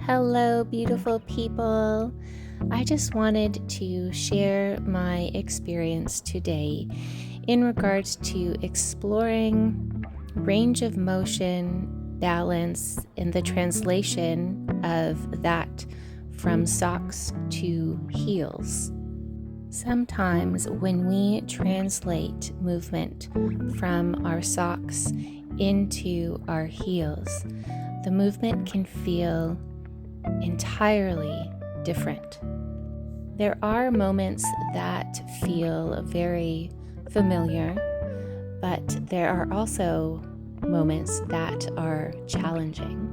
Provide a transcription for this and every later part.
Hello, beautiful people. I just wanted to share my experience today in regards to exploring range of motion, balance, and the translation of that from socks to heels. Sometimes when we translate movement from our socks into our heels, the movement can feel entirely different. There are moments that feel very familiar, but there are also moments that are challenging,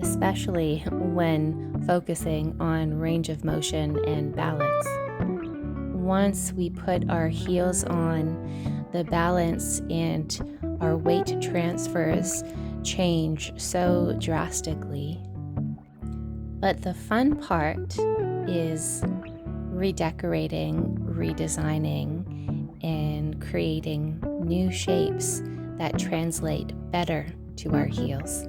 especially when focusing on range of motion and balance. Once we put our heels on, the balance and our weight transfers change so drastically. But the fun part is redecorating, redesigning, and creating new shapes that translate better to our heels.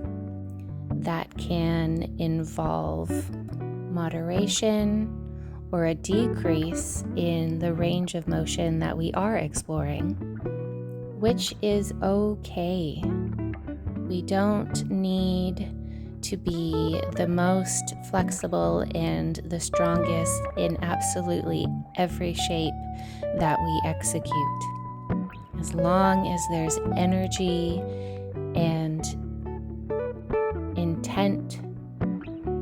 That can involve moderation or a decrease in the range of motion that we are exploring, which is okay. We don't need to be the most flexible and the strongest in absolutely every shape that we execute. As long as there's energy and intent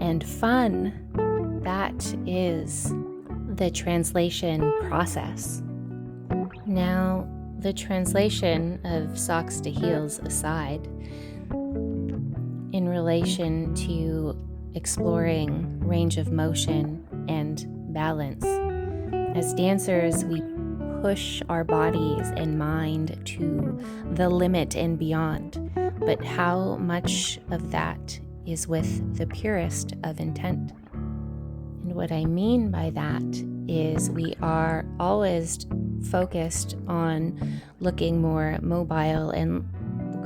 and fun, that is the translation process. Now, the translation of socks to heels aside, in relation to exploring range of motion and balance, as dancers, we push our bodies and mind to the limit and beyond. But how much of that is with the purest of intent? And what I mean by that is we are always focused on looking more mobile and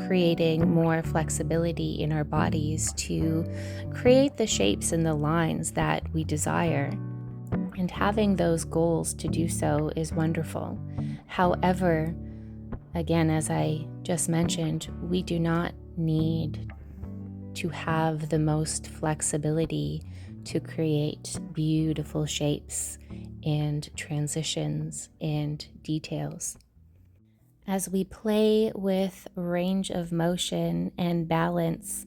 creating more flexibility in our bodies to create the shapes and the lines that we desire. And having those goals to do so is wonderful. However, again, as I just mentioned, we do not need to have the most flexibility to create beautiful shapes and transitions and details. As we play with range of motion and balance,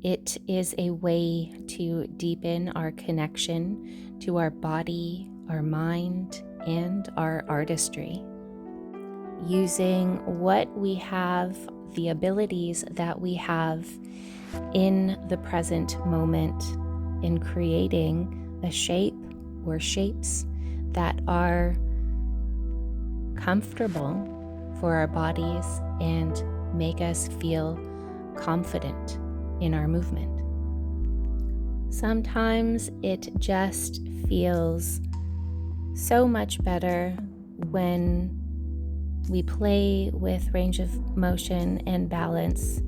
it is a way to deepen our connection to our body, our mind, and our artistry. Using what we have, the abilities that we have in the present moment, in creating a shape or shapes that are comfortable for our bodies and make us feel confident in our movement. Sometimes it just feels so much better when we play with range of motion and balance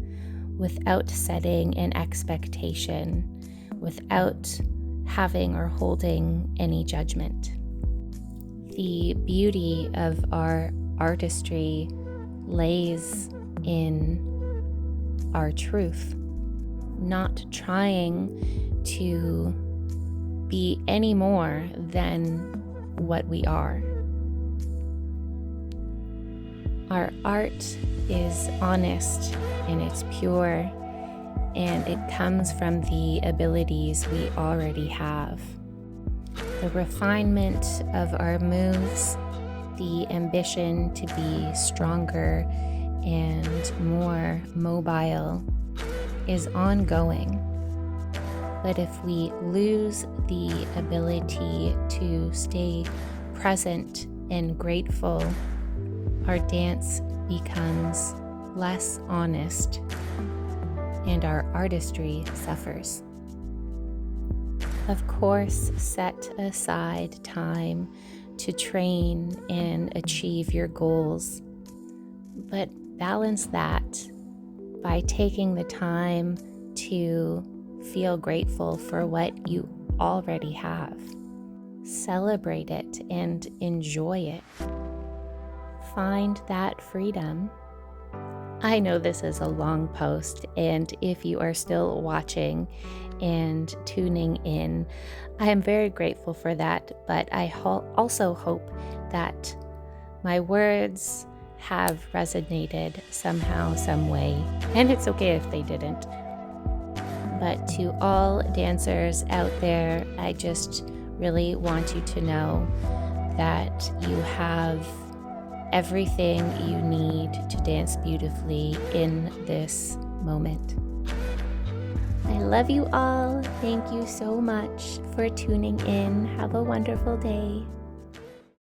without setting an expectation, without having or holding any judgment. The beauty of our artistry lays in our truth, not trying to be any more than what we are. Our art is honest and it's pure, and it comes from the abilities we already have. The refinement of our moves, the ambition to be stronger and more mobile is ongoing. But if we lose the ability to stay present and grateful, our dance becomes less honest and our artistry suffers. Of course, set aside time to train and achieve your goals, but balance that by taking the time to feel grateful for what you already have. Celebrate it and enjoy it. Find that freedom. I know this is a long post, and if you are still watching and tuning in, I am very grateful for that, but I also hope that my words have resonated somehow, some way, and it's okay if they didn't. But to all dancers out there, I just really want you to know that you have everything you need to dance beautifully in this moment. I love you all. Thank you so much for tuning in. Have a wonderful day.